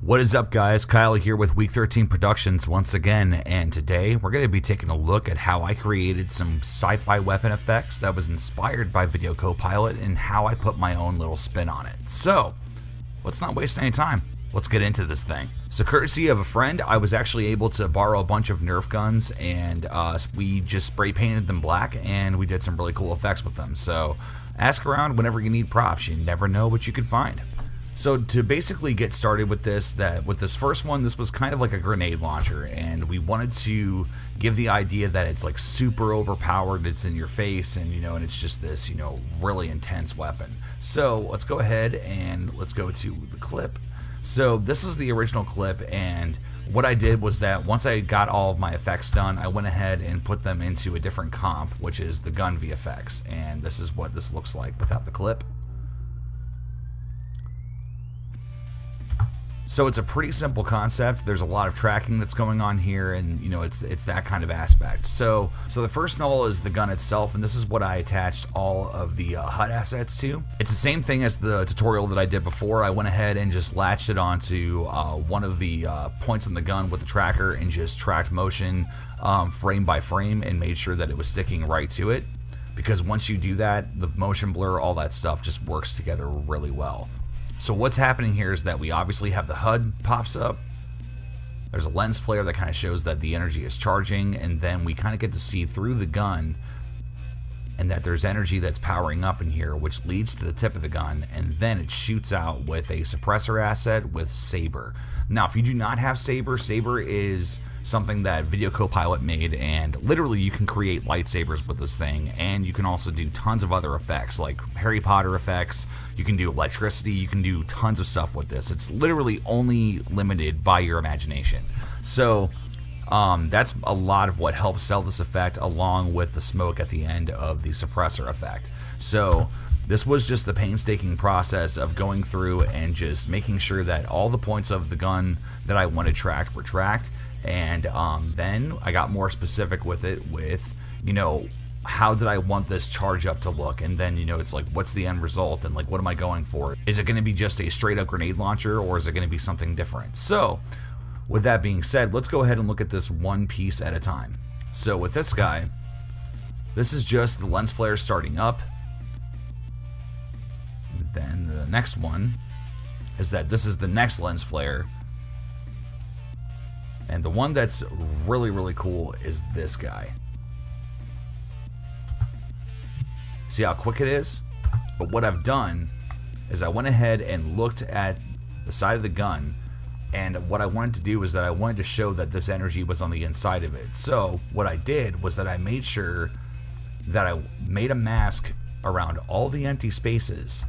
What is up, guys? Kyle here with Week 13 Productions once again, and today we're going to be taking a look at how I created some sci-fi weapon effects that was inspired by Video Copilot and how I put my own little spin on it. So, let's not waste any time. Let's get into this thing. So, courtesy of a friend, I was actually able to borrow a bunch of Nerf guns, and we just spray painted them black, and we did some really cool effects with them. So, ask around whenever you need props. You never know what you can find. So to basically get started with this, with this first one, this was kind of like a grenade launcher, and we wanted to give the idea that it's like super overpowered, it's in your face, and and it's just this really intense weapon. So let's go ahead and let's go to the clip. So this is the original clip, and what I did was that once I got all of my effects done, I went ahead and put them into a different comp, which is the gun VFX, and this is what this looks like without the clip. So it's a pretty simple concept. There's a lot of tracking that's going on here, and it's that kind of aspect. So the first null is the gun itself, and this is what I attached all of the HUD assets to. It's the same thing as the tutorial that I did before. I went ahead and just latched it onto one of the points on the gun with the tracker and just tracked motion frame by frame and made sure that it was sticking right to it. Because once you do that, the motion blur, all that stuff just works together really well. So what's happening here is that we obviously have the HUD pops up. There's a lens flare that kind of shows that the energy is charging, and then we kind of get to see through the gun and that there's energy that's powering up in here, which leads to the tip of the gun, and then it shoots out with a suppressor asset with Saber. Now, if you do not have Saber, Saber is something that Video Copilot made, and literally you can create lightsabers with this thing, and you can also do tons of other effects like Harry Potter effects. You can do electricity, you can do tons of stuff with this. It's literally only limited by your imagination. So that's a lot of what helps sell this effect, along with the smoke at the end of the suppressor effect. So this was just the painstaking process of going through and just making sure that all the points of the gun that I wanted tracked were tracked. And then I got more specific with it with, how did I want this charge up to look? And then, it's like, what's the end result? And like, what am I going for? Is it going to be just a straight up grenade launcher, or is it going to be something different? So with that being said, let's go ahead and look at this one piece at a time. So with this guy, this is just the lens flare starting up. Then the next one is that this is the next lens flare. And the one that's really, really cool is this guy. See how quick it is? But what I've done is I went ahead and looked at the side of the gun, and what I wanted to do was that I wanted to show that this energy was on the inside of it. So what I did was that I made sure that I made a mask around all the empty spaces,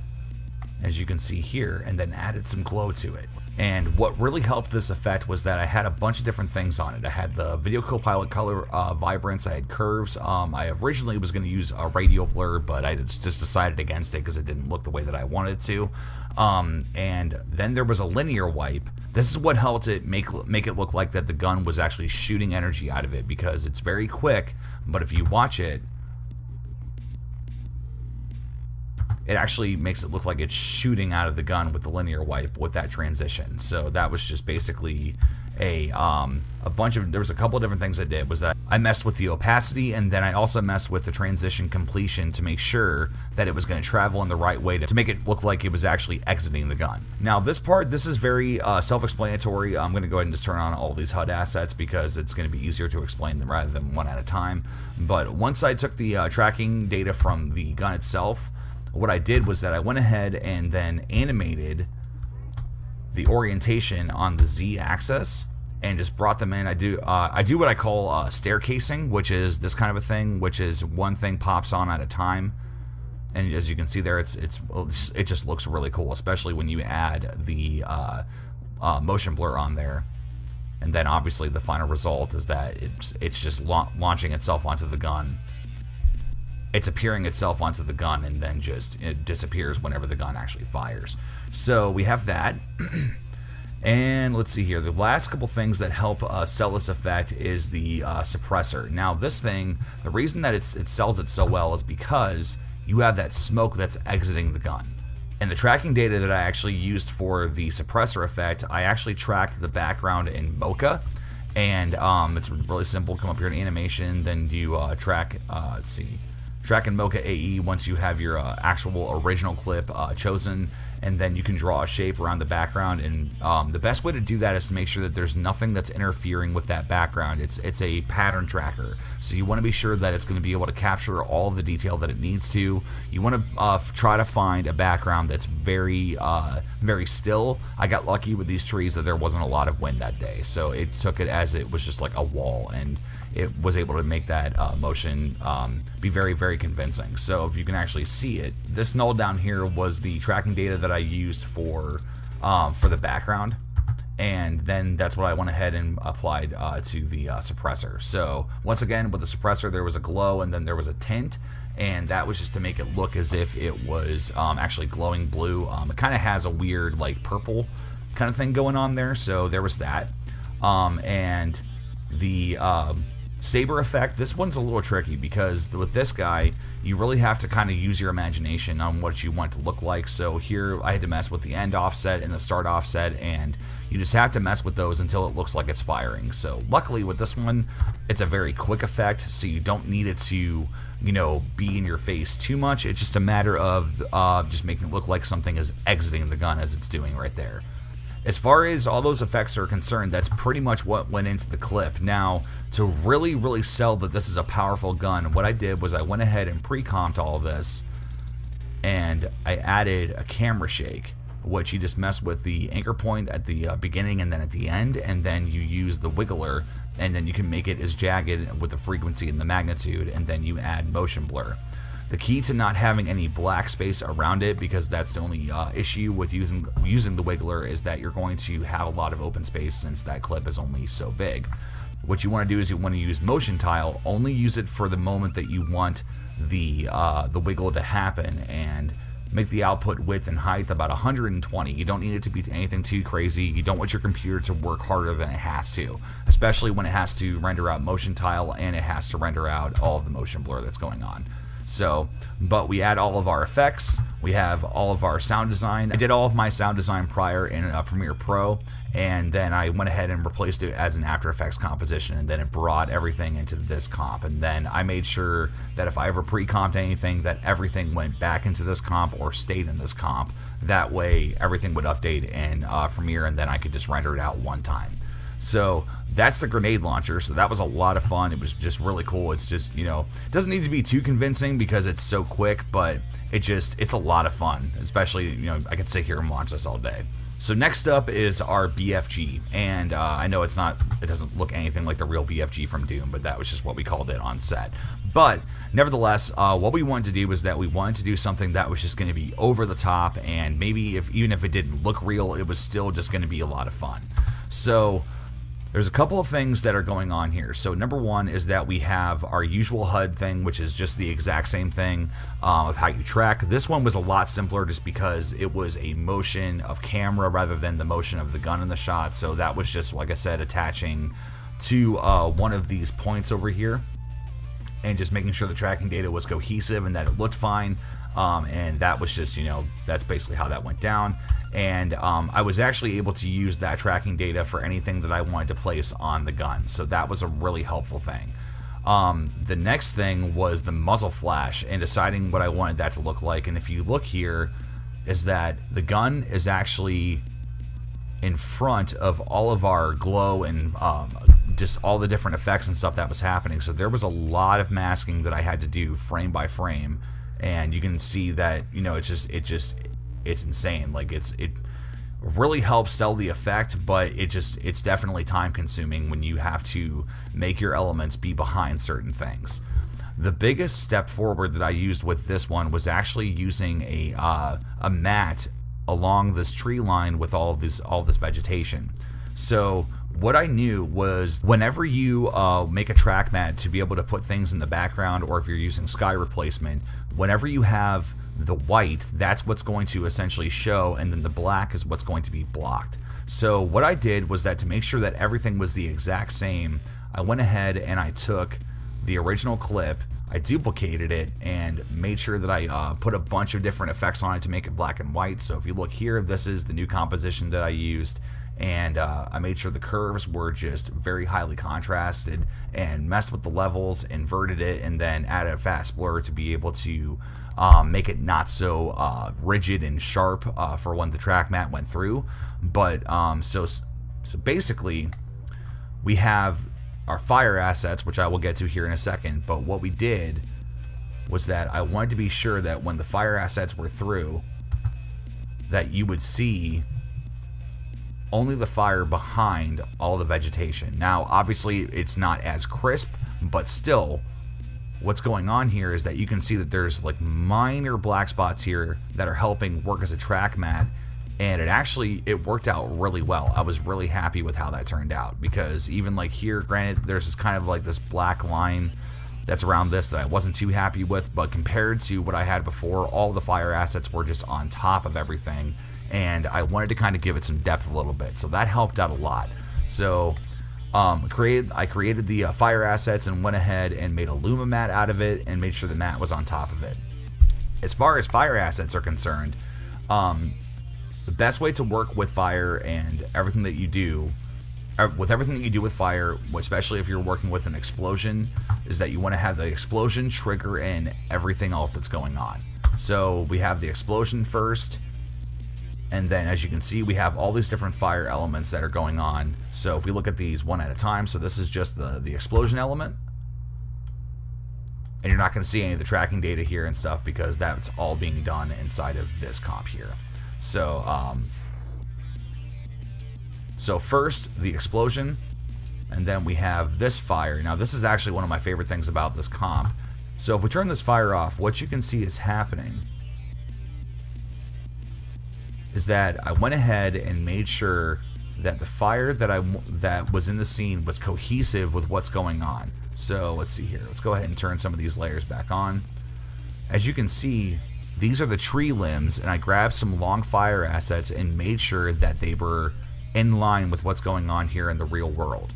as you can see here, and then added some glow to it. And what really helped this effect was that I had a bunch of different things on it. I had the Video Copilot color vibrance, I had curves. I originally was going to use a radial blur, but I just decided against it because it didn't look the way that I wanted it to. And then there was a linear wipe. This is what helped it make it look like that the gun was actually shooting energy out of it, because it's very quick, but if you watch it, it actually makes it look like it's shooting out of the gun with the linear wipe with that transition. So that was just basically a bunch of, there was a couple of different things I did. Was that I messed with the opacity, and then I also messed with the transition completion to make sure that it was going to travel in the right way to make it look like it was actually exiting the gun. Now this part, this is very self-explanatory. I'm going to go ahead and just turn on all these HUD assets because it's going to be easier to explain them rather than one at a time. But once I took the tracking data from the gun itself, what I did was that I went ahead and then animated the orientation on the Z axis and just brought them in. I do what I call staircasing, which is this kind of a thing, which is one thing pops on at a time. And as you can see there, it just looks really cool, especially when you add the motion blur on there. And then obviously the final result is that it's just launching itself onto the gun. It's appearing itself onto the gun, and then just it disappears whenever the gun actually fires. So we have that. And let's see here. The last couple things that help sell this effect is the suppressor. Now this thing, the reason that it sells it so well is because you have that smoke that's exiting the gun. And the tracking data that I actually used for the suppressor effect, I actually tracked the background in Mocha. And it's really simple. Come up here in animation, then you track, let's see, track in Mocha AE once you have your actual original clip chosen, and then you can draw a shape around the background. And the best way to do that is to make sure that there's nothing that's interfering with that background. It's a pattern tracker, so you want to be sure that it's going to be able to capture all of the detail that it needs to. You want to try to find a background that's very still. I got lucky with these trees that there wasn't a lot of wind that day, so it took it as it was just like a wall, and it was able to make that motion be very, very convincing. So if you can actually see it, this null down here was the tracking data that I used for the background, and then that's what I went ahead and applied to the suppressor. So once again, with the suppressor, there was a glow and then there was a tint, and that was just to make it look as if it was actually glowing blue. It kind of has a weird like purple kind of thing going on there, so there was that. And the Saber Effect, this one's a little tricky because with this guy, you really have to kind of use your imagination on what you want it to look like. So here I had to mess with the end offset and the start offset, and you just have to mess with those until it looks like it's firing. So luckily with this one, it's a very quick effect, so you don't need it to, you know, be in your face too much. It's just a matter of just making it look like something is exiting the gun as it's doing right there. As far as all those effects are concerned, that's pretty much what went into the clip. Now, to really, really sell that this is a powerful gun, what I did was I went ahead and pre-comped all of this, and I added a camera shake, which you just mess with the anchor point at the beginning and then at the end, and then you use the wiggler, and then you can make it as jagged with the frequency and the magnitude, and then you add motion blur. The key to not having any black space around it, because that's the only issue with using the wiggler, is that you're going to have a lot of open space since that clip is only so big. What you want to do is you want to use motion tile, only use it for the moment that you want the wiggle to happen, and make the output width and height about 120. You don't need it to be anything too crazy. You don't want your computer to work harder than it has to, especially when it has to render out motion tile and it has to render out all of the motion blur that's going on. So, but we add all of our effects, we have all of our sound design. I did all of my sound design prior in Premiere Pro, and then I went ahead and replaced it as an After Effects composition, and then it brought everything into this comp. And then I made sure that if I ever pre-comped anything, that everything went back into this comp or stayed in this comp. That way everything would update in Premiere, and then I could just render it out one time. So that's the grenade launcher. So that was a lot of fun. It was just really cool. It's just, you know, it doesn't need to be too convincing because it's so quick, but it's a lot of fun. Especially, you know, I could sit here and watch this all day. So next up is our BFG, and I know it doesn't look anything like the real BFG from Doom, but that was just what we called it on set. But nevertheless, what we wanted to do was that we wanted to do something that was just going to be over the top, and maybe even if it didn't look real, it was still just going to be a lot of fun. So there's a couple of things that are going on here. So number one is that we have our usual HUD thing, which is just the exact same thing of how you track. This one was a lot simpler just because it was a motion of camera rather than the motion of the gun in the shot. So that was just, like I said, attaching to one of these points over here and just making sure the tracking data was cohesive and that it looked fine. And that was just, you know, that's basically how that went down. And I was actually able to use that tracking data for anything that I wanted to place on the gun, so that was a really helpful thing. The next thing was the muzzle flash and deciding what I wanted that to look like. And if you look here, is that the gun is actually in front of all of our glow and just all the different effects and stuff that was happening. So there was a lot of masking that I had to do frame by frame, and you can see that, you know, it's insane. Like it really helps sell the effect, but it's definitely time consuming when you have to make your elements be behind certain things. The biggest step forward that I used with this one was actually using a mat along this tree line with all this vegetation. So what I knew was whenever you make a track mat to be able to put things in the background, or if you're using sky replacement, whenever you have the white, that's what's going to essentially show, and then the black is what's going to be blocked. So what I did was that to make sure that everything was the exact same, I went ahead and I took the original clip, I duplicated it and made sure that I put a bunch of different effects on it to make it black and white. So if you look here, this is the new composition that I used, and I made sure the curves were just very highly contrasted and messed with the levels, inverted it, and then added a fast blur to be able to make it not so rigid and sharp for when the track mat went through. But so basically we have our fire assets, which I will get to here in a second. But what we did was that I wanted to be sure that when the fire assets were through, that you would see only the fire behind all the vegetation. Now, obviously, it's not as crisp, but still, what's going on here is that you can see that there's like minor black spots here that are helping work as a track mat, and it worked out really well. I was really happy with how that turned out, because even like here, granted, there's this kind of like this black line that's around this that I wasn't too happy with, but compared to what I had before, all the fire assets were just on top of everything, and I wanted to kind of give it some depth a little bit, so that helped out a lot. So I created the fire assets and went ahead and made a Luma mat out of it and made sure the mat was on top of it. As far as fire assets are concerned, the best way to work with fire and everything that you do, with fire, especially if you're working with an explosion, is that you want to have the explosion trigger in everything else that's going on. So we have the explosion first, and then as you can see, we have all these different fire elements that are going on. So if we look at these one at a time, so this is just the explosion element, and you're not going to see any of the tracking data here and stuff because that's all being done inside of this comp here. So so first the explosion, and then we have this fire. Now this is actually one of my favorite things about this comp. So if we turn this fire off, what you can see is happening is that I went ahead and made sure that the fire that was in the scene was cohesive with what's going on. So let's see here. Let's go ahead and turn some of these layers back on. As you can see, these are the tree limbs, and I grabbed some long fire assets and made sure that they were in line with what's going on here in the real world.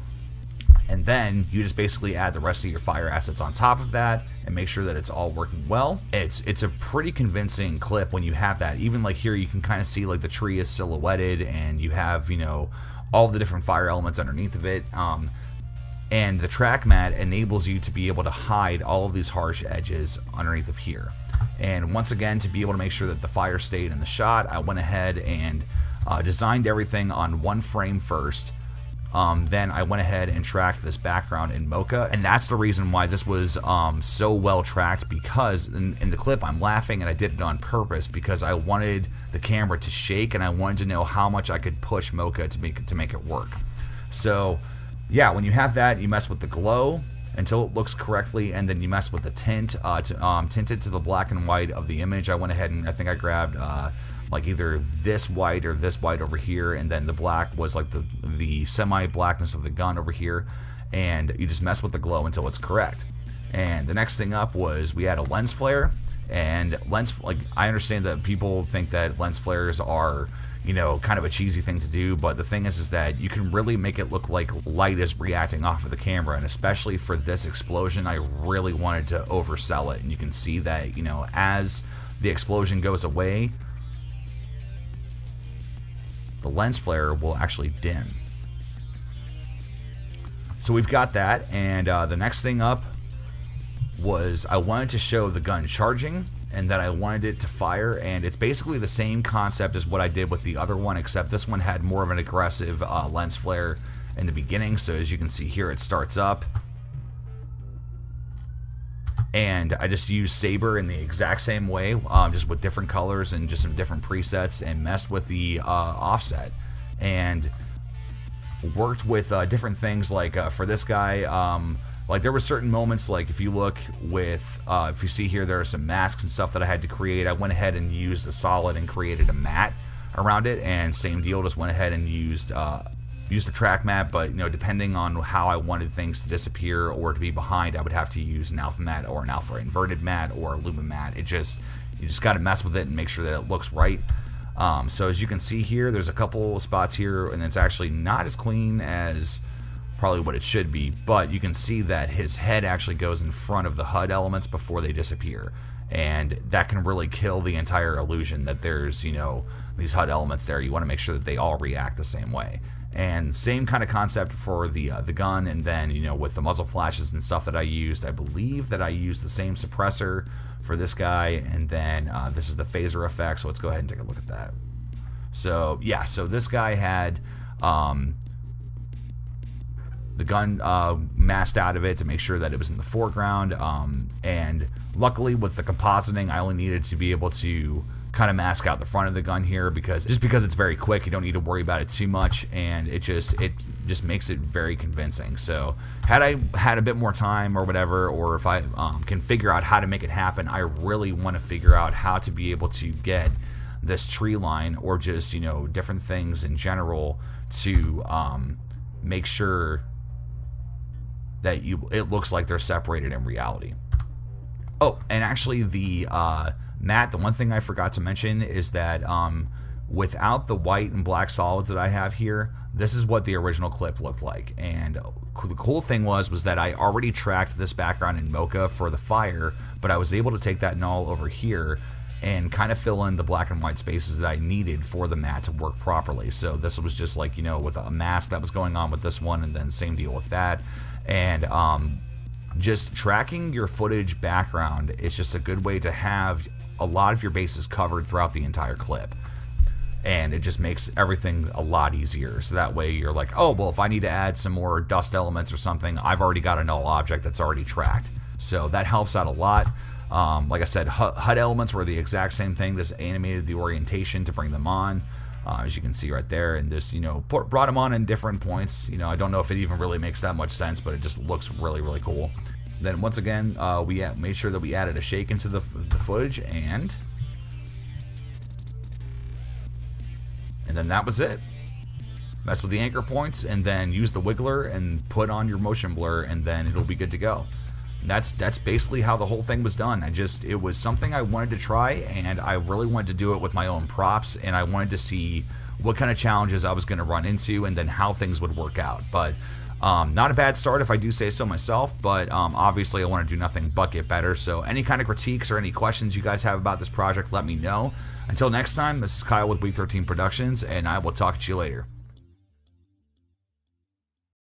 And then you just basically add the rest of your fire assets on top of that and make sure that it's all working well. It's a pretty convincing clip when you have that. Even like here, you can kind of see like the tree is silhouetted, and you have, you know, all the different fire elements underneath of it. And the track mat enables you to be able to hide all of these harsh edges underneath of here. And once again, to be able to make sure that the fire stayed in the shot, I went ahead and designed everything on one frame first. Then I went ahead and tracked this background in Mocha, and that's the reason why this was so well tracked, because in the clip I'm laughing, and I did it on purpose because I wanted the camera to shake, and I wanted to know how much I could push Mocha to make it work. So yeah, when you have that, you mess with the glow until it looks correctly, and then you mess with the tint to tint it to the black and white of the image. I went ahead and I think I grabbed like either this white or this white over here, and then the black was like the semi-blackness of the gun over here, and you just mess with the glow until it's correct. And the next thing up was we had a lens flare, and I understand that people think that lens flares are, you know, kind of a cheesy thing to do, but the thing is that you can really make it look like light is reacting off of the camera, and especially for this explosion, I really wanted to oversell it. And you can see that, you know, as the explosion goes away, the lens flare will actually dim. So we've got that, and the next thing up was I wanted to show the gun charging, and that I wanted it to fire, and it's basically the same concept as what I did with the other one, except this one had more of an aggressive lens flare in the beginning. So as you can see here, it starts up, and I just used Saber in the exact same way, just with different colors and just some different presets, and messed with the offset, and worked with different things. Like for this guy, like there were certain moments, like if you look with, if you see here, there are some masks and stuff that I had to create. I went ahead and used a solid and created a mat around it, and same deal, just went ahead and used the track mat, but you know, depending on how I wanted things to disappear or to be behind, I would have to use an alpha mat or an alpha inverted mat or a luma mat. You just got to mess with it and make sure that it looks right. So as you can see here, there's a couple spots here, and it's actually not as clean as probably what it should be, but you can see that his head actually goes in front of the HUD elements before they disappear, and that can really kill the entire illusion that there's, you know, these HUD elements there. You want to make sure that they all react the same way. And same kind of concept for the gun, and then, you know, with the muzzle flashes and stuff that I used, I believe that I used the same suppressor for this guy, and then this is the phaser effect, so let's go ahead and take a look at that. So yeah, so this guy had the gun masked out of it to make sure that it was in the foreground, and luckily with the compositing, I only needed to be able to kind of mask out the front of the gun here, because it's very quick, you don't need to worry about it too much, and it just makes it very convincing. So had I had a bit more time or whatever, or if I can figure out how to make it happen, I really want to figure out how to be able to get this tree line, or just, you know, different things in general, to make sure that it looks like they're separated in reality. Oh, and actually the matte, the one thing I forgot to mention is that without the white and black solids that I have here, this is what the original clip looked like. And the cool thing was that I already tracked this background in Mocha for the fire, but I was able to take that null over here and kind of fill in the black and white spaces that I needed for the matte to work properly. So this was just like, you know, with a mask that was going on with this one, and then same deal with that. And just tracking your footage background is just a good way to have a lot of your bases covered throughout the entire clip, and it just makes everything a lot easier. So that way you're like, oh well, if I need to add some more dust elements or something, I've already got a null object that's already tracked. So that helps out a lot. Like I said, HUD elements were the exact same thing. This animated the orientation to bring them on, as you can see right there, and this, you know, brought them on in different points. You know, I don't know if it even really makes that much sense, but it just looks really, really cool. Then once again, we made sure that we added a shake into the footage, and then that was it. Mess with the anchor points, and then use the wiggler and put on your motion blur, and then it'll be good to go. That's basically how the whole thing was done. It was something I wanted to try, and I really wanted to do it with my own props, and I wanted to see what kind of challenges I was going to run into, and then how things would work out. But not a bad start, if I do say so myself, but obviously I want to do nothing but get better. So any kind of critiques or any questions you guys have about this project, let me know. Until next time, this is Kyle with Week 13 Productions, and I will talk to you later.